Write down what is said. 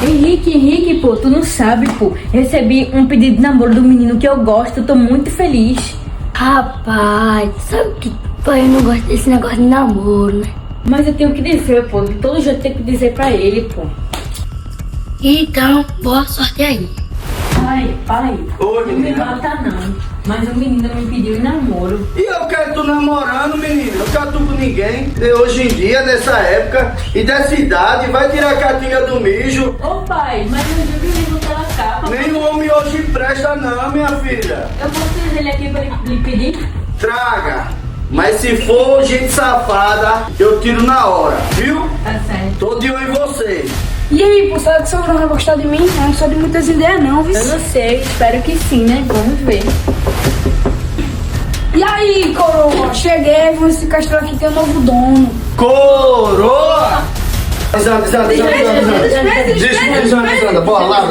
Henrique, pô, tu não sabe, pô. Recebi um pedido de namoro do menino que eu gosto, eu tô muito feliz. Rapaz, sabe que pai, eu não gosto desse negócio de namoro, né? Mas eu tenho que dizer, pô, de todo jeito eu tenho que dizer pra ele, pô. Então, boa sorte aí. Pai, Oi, não me menina. mata não. Mas o menino me pediu em namoro. E eu quero tu namorando, menino. Eu quero tu com ninguém. E hoje em dia, nessa época e dessa idade, vai tirar a catinga do mijo. Ô pai, mas eu vi o livro pela capa. Nem o homem hoje presta não, minha filha. Eu posso trazer ele aqui pra lhe pedir? Traga. Mas se for gente safada, eu tiro na hora, viu? Tá certo. Tô de olho em você. E aí, pô, será que seu Bruno vai gostar de mim? Eu não sou de muitas ideias não, viu? Eu não sei, espero que sim, né? Vamos ver. E aí, coroa? Cheguei, vamos esse castelo aqui tem um novo dono. Coroa! Desanda. Desanda. Bora lá.